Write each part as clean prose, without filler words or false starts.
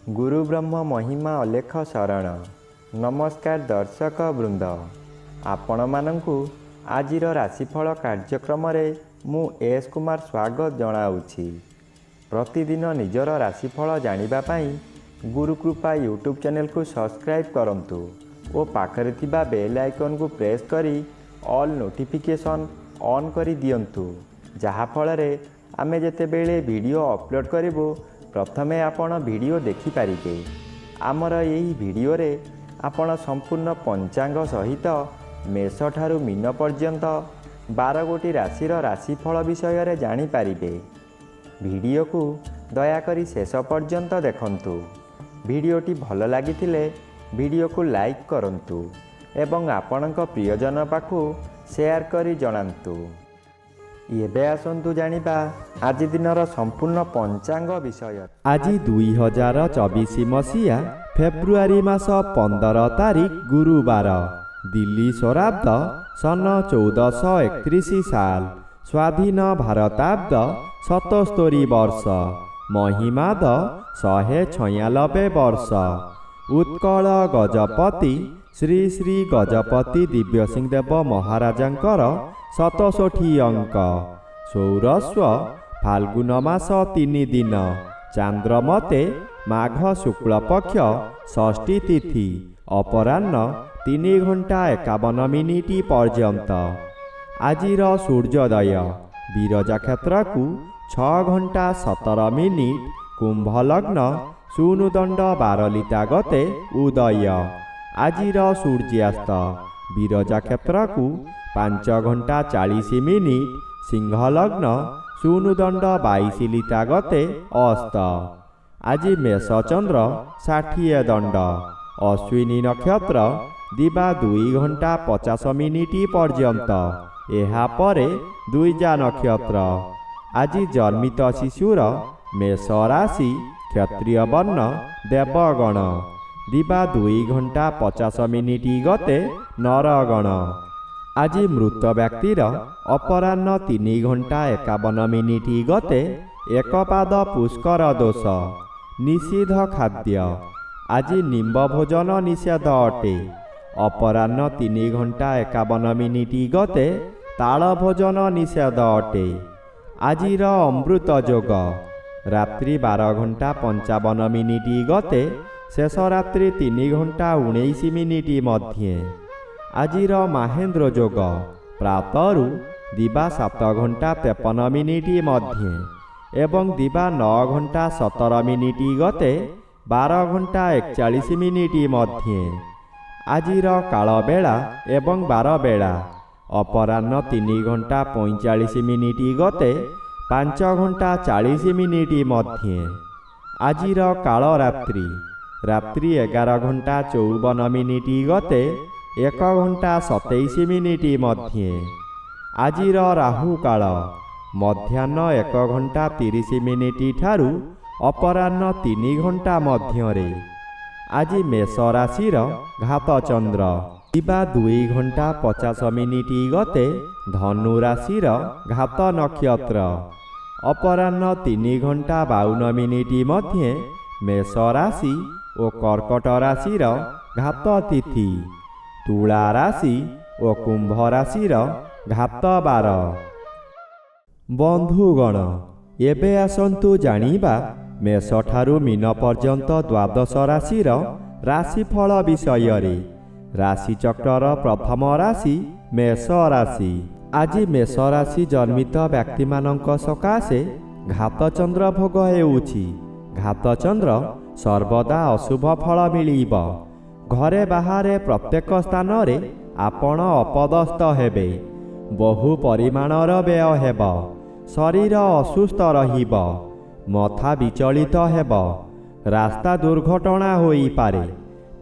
गुरु ब्रह्म महिमा अलेख शरण। नमस्कार दर्शक वृंद, आपण मानंकु आजिर राशिफल कार्यक्रम रे मु एस कुमार स्वागत जनाऊछि। प्रतिदिन निजर राशिफल जानिबा पई गुरुकृपा यूट्यूब चैनल को सब्सक्राइब करंतु ओ पाखरे थिबा बेल आइकन को प्रेस करी ऑल नोटिफिकेशन ऑन करी दियंतु, जहा फल रे आमे जेते बेले वीडियो अपलोड करिवो प्रथमे आपण वीडियो देखि पारिबे। आमर यही वीडियो रे आपण संपूर्ण पंचांग सहित मेष ठारू मीन पर्यंत 12 गोटी राशिर राशिफल विषय रे जानि पारिबे। वीडियो को दयाकरी शेष पर्यंत देखंतु। वीडियोटी भल लागिथिले वीडियो को लाइक करंतु एवं आपणक प्रियजन पाखु शेयर करी जणांतु। एबे आसंतु जानिबा आज दिनर संपूर्ण पंचांग विषय। आज 2024 मसीहा फेब्रुआरी मास 15 तारिख गुरुवार, दिल्ली स्वराब्द सन 1431 साल, स्वाधीन भारताब्द 77 वर्ष, महिमाद 196 वर्ष। उत्कल गजपति श्री श्री गजपति दिव्य सिंह देव महाराजांकर 67 अंक। सौरस्व फाल्गुन मास 3 दिन, चांद्रमते माघ शुक्ल पक्ष षष्ठी तिथि, अपराह्न 3 घंटा 51 मिनिट पर्यंत। आजिर सूर्योदय विरजा क्षेत्र को 6 घंटा 17 मिनिट, कुंभ लग्न शून्यदंड 12 लिता गते उदय। आजिर सूर्यास्त विरजा क्षेत्र को 5 घंटा 40 मिनिट, सिंह लग्न शून्यदंड 22 लिता गते अस्त। आज मेष चंद्र 60 दंड, अश्विनी नक्षत्र दिबा 2 घंटा 50 मिनिट पर्यंत, एहा परे द्विजा नक्षत्र। आज जन्मित शिशुर मेष राशि, क्षत्रिय वर्ण देवगण, दिबा 2 घंटा 50 मिनिट गते नरगण। आज मृत व्यक्तिर अपराह्न 3 घंटा 51 मिनिट गते एकपाद पुष्कर दोष, निषिद्ध खाद्य। आज निम्ब भोजन निषेध अटे। अपराह्न 3 घंटा 51 मिनिट गते ताल भोजन निषेध अटे। आजिर अमृत योग रात्रि 12 घंटा 55 मिनिट गते, शेष रात्रि 3 घंटा 19 मिनिट मध्य। आजिर महेन्द्र योग प्रातरु दिबा 7 घंटा 53 मिनिट मध्य एवं दिबा 9 घंटा 17 मिनिट गते 12 घंटा 41 मिनिट मध्य। आजिर काल बेला एवं 12 बेला अपराह्न 3 घंटा 45 मिनिट गते 5 घंटा 40 मिनिट मध्य। आजिर काल रात्रि रात्रि 11 घंटा 54 मिनिट गते 1 घंटा 27 मिनिट मध्य। आजिर राहु काल मध्याह्न 1 घंटा 30 मिनिट ठारू अपराह्न 3 घंटा मध्य। आज मेष राशिर घात चंद्र दिबा 2 घंटा 50 मिनिट गते धनु राशिर घात नक्षत्र, अपराह्न 3 घंटा 52 मिनिट मध्य मेष राशि और कर्कट राशिर घात तिथि, तुला राशि और कुंभ राशिर घात बार। बंधुगण एबे आसंतु जानिबा मेष ठारू मीन पर्यंत 12 राशिर राशिफल विषय रे। राशि चक्रर प्रथम राशि मेष राशि। आज मेष राशि जन्मित व्यक्ति मानक सकाशे घात चंद्र भोग हेउछि। घात चंद्र सर्वदा अशुभ फल मिलिब। घरे बाहारे प्रत्येक स्थान रे आपण अपदस्थ हेबे। बहु परिमाणर व्यय हेब। शरीर असुस्थ रहिब। मथा विचलित हेब। रास्ता दुर्घटना होई पारे।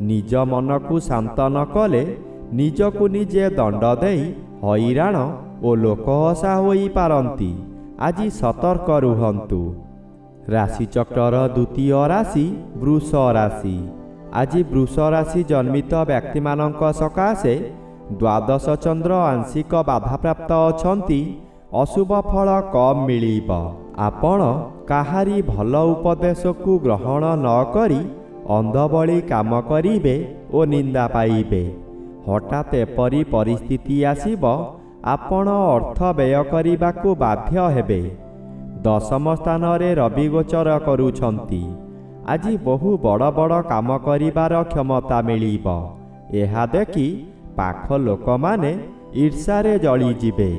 निज मन को शांत न कले निजकु निजे दंड देई हैराण ओ लोकहसा होई पारंती। आज सतर्क रुहंतु। राशि चक्रर द्वितीय राशि वृष राशि। आज वृष राशि जन्मित व्यक्ति मानक सकाशे 12 चंद्र आंशिक बाधा प्राप्त अछंती। अशुभ फल कम मिलिब। आपण କାହାରି ଭଲ ଉପଦେଶକୁ ଗ୍ରହଣ ନ କରି ଅନ୍ଧଭଳି କାମ କରିବେ ଓ ନିନ୍ଦା ପାଇବେ। ହଠାତ୍ ଏପରି ପରିସ୍ଥିତି ଆସିବ, ଆପଣ ଅର୍ଥ ବ୍ୟୟ କରିବାକୁ ବାଧ୍ୟ ହେବେ। ଦଶମ ସ୍ଥାନରେ ରବି ଗୋଚର କରୁଛନ୍ତି। ଆଜି ବହୁ ବଡ଼ ବଡ଼ କାମ କରିବାର କ୍ଷମତା ମିଳିବ। ଏହା ଦେଖି ପାଖ ଲୋକମାନେ ଈର୍ଷାରେ ଜଳିଯିବେ।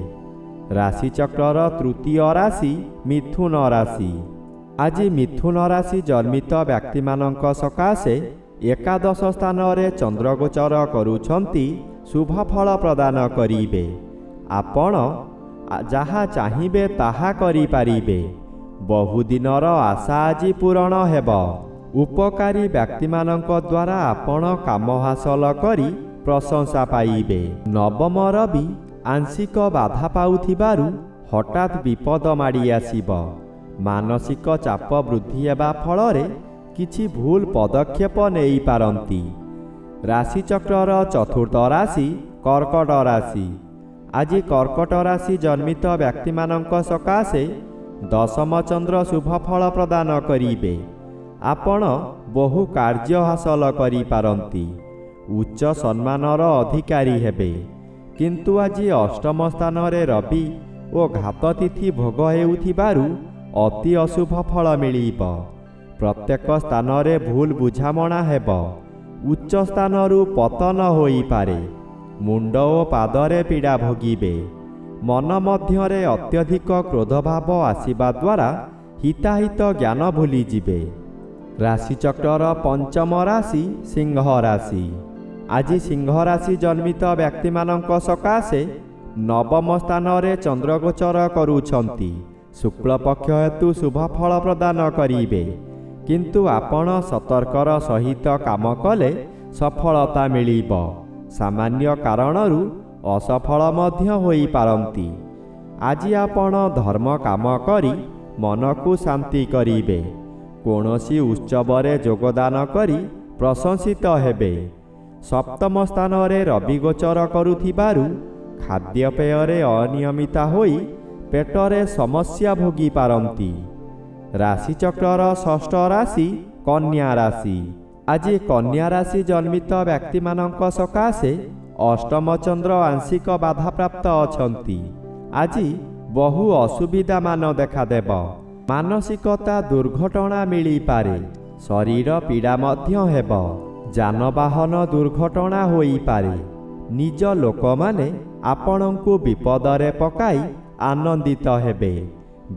ରାଶିଚକ୍ରର ତୃତୀୟ ରାଶି ମିଥୁନ ରାଶି। ଆଜି ମିଥୁନ ରାଶି ଜନ୍ମିତ ବ୍ୟକ୍ତିମାନଙ୍କ ସକାଶେ ଏକାଦଶ ସ୍ଥାନରେ ଚନ୍ଦ୍ରଗୋଚର କରୁଛନ୍ତି ଶୁଭ ଫଳ ପ୍ରଦାନ କରିବେ। ଆପଣ ଯାହା ଚାହିଁବେ ତାହା କରିପାରିବେ। ବହୁଦିନର ଆଶା ଆଜି ପୂରଣ ହେବ। ଉପକାରୀ ବ୍ୟକ୍ତିମାନଙ୍କ ଦ୍ୱାରା ଆପଣ କାମ ହାସଲ କରି ପ୍ରଶଂସା ପାଇବେ। ନବମ ରବି ଆଂଶିକ ବାଧା ପାଉଥିବାରୁ ହଠାତ୍ ବିପଦ ମାଡ଼ି ଆସିବ। ମାନସିକ ଚାପ ବୃଦ୍ଧି ହେବା ଫଳରେ କିଛି ଭୁଲ ପଦକ୍ଷେପ ନେଇପାରନ୍ତି। ରାଶିଚକ୍ରର ଚତୁର୍ଥ ରାଶି କର୍କଟ ରାଶି। ଆଜି କର୍କଟ ରାଶି ଜନ୍ମିତ ବ୍ୟକ୍ତିମାନଙ୍କ ସକାଶେ ଦଶମ ଚନ୍ଦ୍ର ଶୁଭ ଫଳ ପ୍ରଦାନ କରିବେ। ଆପଣ ବହୁ କାର୍ଯ୍ୟ ହାସଲ କରିପାରନ୍ତି। ଉଚ୍ଚ ସମ୍ମାନର ଅଧିକାରୀ ହେବେ। କିନ୍ତୁ ଆଜି ଅଷ୍ଟମ ସ୍ଥାନରେ ରବି ଓ ଘାତ ତିଥି ଭୋଗ ହେଉଥିବାରୁ ଅତି ଅଶୁଭ ଫଳ ମିଳିବ। ପ୍ରତ୍ୟେକ ସ୍ଥାନରେ ଭୁଲ ବୁଝାମଣା ହେବ। ଉଚ୍ଚ ସ୍ଥାନରୁ ପତନ ହୋଇପାରେ। ମୁଣ୍ଡ ଓ ପାଦରେ ପୀଡ଼ା ଭୋଗିବେ। ମନ ମଧ୍ୟରେ ଅତ୍ୟଧିକ କ୍ରୋଧଭାବ ଆସିବା ଦ୍ୱାରା ହିତାହିତ ଜ୍ଞାନ ଭୁଲିଯିବେ। ରାଶିଚକ୍ରର ପଞ୍ଚମ ରାଶି ସିଂହ ରାଶି। ଆଜି ସିଂହ ରାଶି ଜନ୍ମିତ ବ୍ୟକ୍ତିମାନଙ୍କ ସକାଶେ ନବମ ସ୍ଥାନରେ ଚନ୍ଦ୍ରଗୋଚର କରୁଛନ୍ତି। ଶୁକ୍ଳପକ୍ଷ ହେତୁ ଶୁଭ ଫଳ ପ୍ରଦାନ କରିବେ। କିନ୍ତୁ ଆପଣ ସତର୍କର ସହିତ କାମ କଲେ ସଫଳତା ମିଳିବ। ସାମାନ୍ୟ କାରଣରୁ ଅସଫଳ ମଧ୍ୟ ହୋଇପାରନ୍ତି। ଆଜି ଆପଣ ଧର୍ମ କାମ କରି ମନକୁ ଶାନ୍ତି କରିବେ। କୌଣସି ଉତ୍ସବରେ ଯୋଗଦାନ କରି ପ୍ରଶଂସିତ ହେବେ। ସପ୍ତମ ସ୍ଥାନରେ ରବି ଗୋଚର କରୁଥିବାରୁ ଖାଦ୍ୟପେୟରେ ଅନିୟମିତା ହୋଇ ପେଟରେ ସମସ୍ୟା ଭୋଗି ପାରନ୍ତି। ରାଶିଚକ୍ରର ଷଷ୍ଠ ରାଶି କନ୍ୟା ରାଶି। ଆଜି କନ୍ୟା ରାଶି ଜନ୍ମିତ ବ୍ୟକ୍ତିମାନଙ୍କ ସକାଶେ ଅଷ୍ଟମ ଚନ୍ଦ୍ର ଆଂଶିକ ବାଧାପ୍ରାପ୍ତ ଅଛନ୍ତି। ଆଜି ବହୁ ଅସୁବିଧାମାନ ଦେଖାଦେବ। ମାନସିକତା ଦୁର୍ଘଟଣା ମିଳିପାରେ। ଶରୀର ପୀଡ଼ା ମଧ୍ୟ ହେବ। ଯାନବାହନ ଦୁର୍ଘଟଣା ହୋଇପାରେ। ନିଜ ଲୋକମାନେ ଆପଣଙ୍କୁ ବିପଦରେ ପକାଇ ଆନନ୍ଦିତ ହେବେ।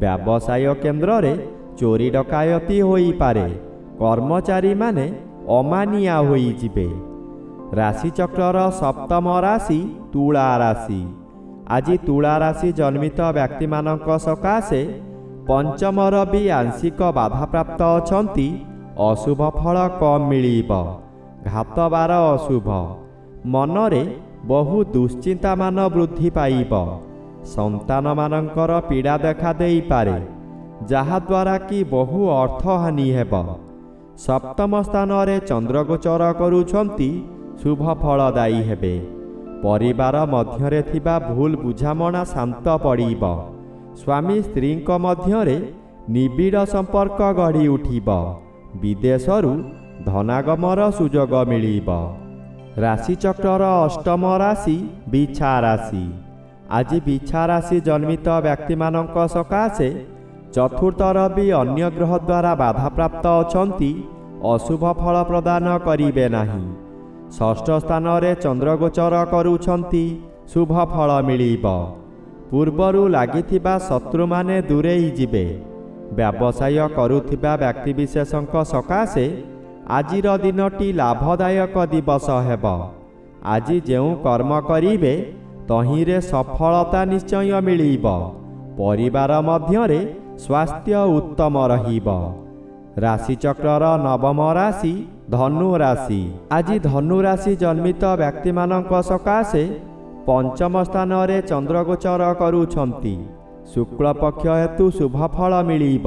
ବ୍ୟବସାୟ କେନ୍ଦ୍ରରେ ଚୋରି ଡକାୟତି ହୋଇପାରେ। କର୍ମଚାରୀମାନେ ଅମାନିଆ ହୋଇଯିବେ। ରାଶିଚକ୍ରର ସପ୍ତମ ରାଶି ତୁଳା ରାଶି। ଆଜି ତୁଳା ରାଶି ଜନ୍ମିତ ବ୍ୟକ୍ତିମାନଙ୍କ ସକାଶେ ପଞ୍ଚମ ରବି ଆଂଶିକ ବାଧାପ୍ରାପ୍ତ ଅଛନ୍ତି। ଅଶୁଭ ଫଳ କମ୍ ମିଳିବ। ଘାତବାର ଅଶୁଭ। ମନରେ ବହୁ ଦୁଶ୍ଚିନ୍ତାମାନ ବୃଦ୍ଧି ପାଇବ। ସନ୍ତାନମାନଙ୍କର ପୀଡ଼ା ଦେଖା ଦେଇପାରେ, ଯାହାଦ୍ୱାରା କି ବହୁ ଅର୍ଥହାନି ହେବ। ସପ୍ତମ ସ୍ଥାନରେ ଚନ୍ଦ୍ରଗୋଚର କରୁଛନ୍ତି ଶୁଭ ଫଳଦାୟୀ ହେବେ। ପରିବାର ମଧ୍ୟରେ ଥିବା ଭୁଲ ବୁଝାମଣା ଶାନ୍ତ ପଡ଼ିବ। ସ୍ୱାମୀ ସ୍ତ୍ରୀଙ୍କ ମଧ୍ୟରେ ନିବିଡ଼ ସମ୍ପର୍କ ଗଢ଼ି ଉଠିବ। ବିଦେଶରୁ ଧନାଗମର ସୁଯୋଗ ମିଳିବ। ରାଶିଚକ୍ରର ଅଷ୍ଟମ ରାଶି ବିଛା ରାଶି। ଆଜି ବିଛା ରାଶି ଜନ୍ମିତ ବ୍ୟକ୍ତିମାନଙ୍କ ସକାଶେ ଚତୁର୍ଥ ରବି ଅନ୍ୟ ଗ୍ରହ ଦ୍ୱାରା ବାଧାପ୍ରାପ୍ତ ଅଛନ୍ତି। ଅଶୁଭ ଫଳ ପ୍ରଦାନ କରିବେ ନାହିଁ। ଷଷ୍ଠ ସ୍ଥାନରେ ଚନ୍ଦ୍ରଗୋଚର କରୁଛନ୍ତି। ଶୁଭ ଫଳ ମିଳିବ। ପୂର୍ବରୁ ଲାଗିଥିବା ଶତ୍ରୁମାନେ ଦୂରେଇ ଯିବେ। ବ୍ୟବସାୟ କରୁଥିବା ବ୍ୟକ୍ତିବିଶେଷଙ୍କ ସକାଶେ ଆଜିର ଦିନଟି ଲାଭଦାୟକ ଦିବସ ହେବ। ଆଜି ଯେଉଁ କର୍ମ କରିବେ ତହିଁରେ ସଫଳତା ନିଶ୍ଚୟ ମିଳିବ। ପରିବାର ମଧ୍ୟରେ ସ୍ୱାସ୍ଥ୍ୟ ଉତ୍ତମ ରହିବ। ରାଶିଚକ୍ରର ନବମ ରାଶି ଧନୁ ରାଶି। ଆଜି ଧନୁ ରାଶି ଜନ୍ମିତ ବ୍ୟକ୍ତିମାନଙ୍କ ସକାଶେ ପଞ୍ଚମ ସ୍ଥାନରେ ଚନ୍ଦ୍ରଗୋଚର କରୁଛନ୍ତି। ଶୁକ୍ଳପକ୍ଷ ହେତୁ ଶୁଭ ଫଳ ମିଳିବ।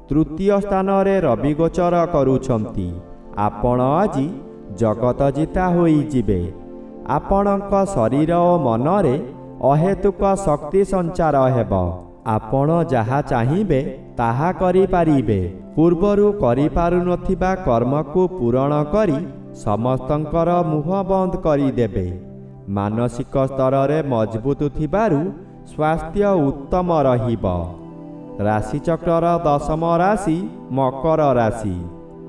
ତୃତୀୟ ସ୍ଥାନରେ ରବି ଗୋଚର କରୁଛନ୍ତି। ଆପଣ ଆଜି ଜଗତ ଜିତା ହୋଇଯିବେ। ଆପଣଙ୍କ ଶରୀର ଓ ମନରେ ଅହେତୁକ ଶକ୍ତି ସଞ୍ଚାର ହେବ। ଆପଣ ଯାହା ଚାହିଁବେ ତାହା କରିପାରିବେ। ପୂର୍ବରୁ କରିପାରୁନଥିବା କର୍ମକୁ ପୂରଣ କରି ସମସ୍ତଙ୍କର ମୁହଁ ବନ୍ଦ କରିଦେବେ। ମାନସିକ ସ୍ତରରେ ମଜବୁତ ଥିବାରୁ ସ୍ୱାସ୍ଥ୍ୟ ଉତ୍ତମ ରହିବ। ରାଶିଚକ୍ରର 10ମ ରାଶି ମକର ରାଶି।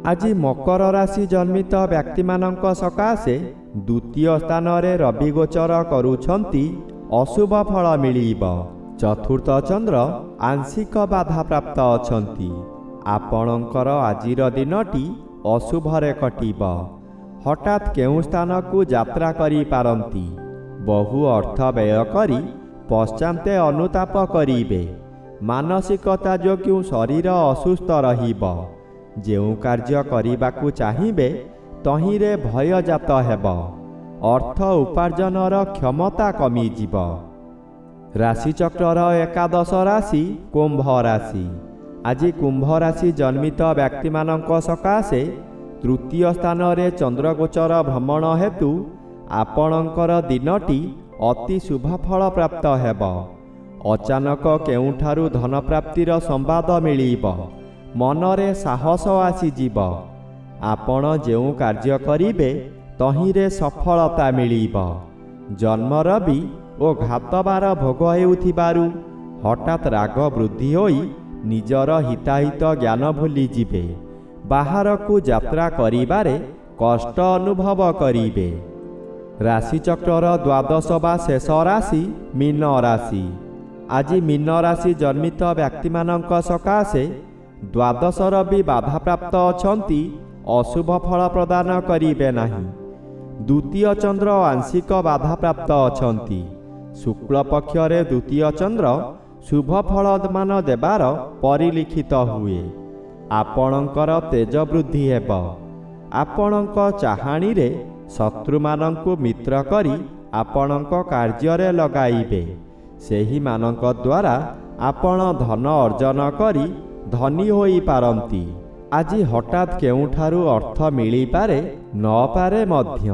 ଆଜି ମକର ରାଶି ଜନ୍ମିତ ବ୍ୟକ୍ତିମାନଙ୍କ ସକାଶେ ଦ୍ୱିତୀୟ ସ୍ଥାନରେ ରବି ଗୋଚର କରୁଛନ୍ତି। ଅଶୁଭ ଫଳ ମିଳିବ। ଚତୁର୍ଥ ଚନ୍ଦ୍ର ଆଂଶିକ ବାଧାପ୍ରାପ୍ତ ଅଛନ୍ତି। ଆପଣଙ୍କର ଆଜିର ଦିନଟି ଅଶୁଭରେ କଟିବ। ହଠାତ୍ କେଉଁ ସ୍ଥାନକୁ ଯାତ୍ରା କରିପାରନ୍ତି। ବହୁ ଅର୍ଥ ବ୍ୟୟ କରି ପଶ୍ଚାତେ ଅନୁତାପ କରିବେ। ମାନସିକତା ଯୋଗୁଁ ଶରୀର ଅସୁସ୍ଥ ରହିବ। ଯେଉଁ କାର୍ଯ୍ୟ କରିବାକୁ ଚାହିଁବେ ତହିଁରେ ଭୟଜାତ ହେବ। ଅର୍ଥ ଉପାର୍ଜନର କ୍ଷମତା କମିଯିବ। ରାଶିଚକ୍ରର ଏକାଦଶ ରାଶି କୁମ୍ଭ ରାଶି। ଆଜି କୁମ୍ଭ ରାଶି ଜନ୍ମିତ ବ୍ୟକ୍ତିମାନଙ୍କ ସକାଶେ ତୃତୀୟ ସ୍ଥାନରେ ଚନ୍ଦ୍ରଗୋଚର ଭ୍ରମଣ ହେତୁ ଆପଣଙ୍କର ଦିନଟି ଅତି ଶୁଭ ଫଳ ପ୍ରାପ୍ତ ହେବ। ଅଚାନକ କେଉଁଠାରୁ ଧନପ୍ରାପ୍ତିର ସମ୍ବାଦ ମିଳିବ। ମନରେ ସାହସ ଆସିଯିବ। ଆପଣ ଯେଉଁ କାର୍ଯ୍ୟ କରିବେ ତହିଁରେ ସଫଳତା ମିଳିବ। ଜନ୍ମ ରବି ଓ ଘାତବାର ଭୋଗ ହେଉଥିବାରୁ ହଠାତ୍ ରାଗ ବୃଦ୍ଧି ହୋଇ ନିଜର ହିତାହିତ ଜ୍ଞାନ ଭୁଲିଯିବେ। ବାହାରକୁ ଯାତ୍ରା କରିବାରେ କଷ୍ଟ ଅନୁଭବ କରିବେ। ରାଶିଚକ୍ରର ଦ୍ୱାଦଶ ବା ଶେଷ ରାଶି ମୀନ ରାଶି। ଆଜି ମୀନ ରାଶି ଜନ୍ମିତ ବ୍ୟକ୍ତିମାନଙ୍କ ସକାଶେ ଦ୍ୱାଦଶ ରବି ବାଧାପ୍ରାପ୍ତ ଅଛନ୍ତି। ଅଶୁଭ ଫଳ ପ୍ରଦାନ କରିବେ ନାହିଁ। ଦ୍ୱିତୀୟ ଚନ୍ଦ୍ର ଆଂଶିକ ବାଧାପ୍ରାପ୍ତ ଅଛନ୍ତି। ଶୁକ୍ଳ ପକ୍ଷରେ ଦ୍ୱିତୀୟ ଚନ୍ଦ୍ର ଶୁଭ ଫଳମାନ ଦେବାର ପରିଲିଖିତ ହୁଏ। ଆପଣଙ୍କର ତେଜ ବୃଦ୍ଧି ହେବ। ଆପଣଙ୍କ ଚାହାଣୀରେ ଶତ୍ରୁମାନଙ୍କୁ ମିତ୍ର କରି ଆପଣଙ୍କ କାର୍ଯ୍ୟରେ ଲଗାଇବେ। ସେହିମାନଙ୍କ ଦ୍ୱାରା ଆପଣ ଧନ ଅର୍ଜନ କରି ଧନୀ ହୋଇପାରନ୍ତି। ଆଜି ହଠାତ୍ କେଉଁଠାରୁ ଅର୍ଥ ମିଳିପାରେ ନପାରେ ମଧ୍ୟ।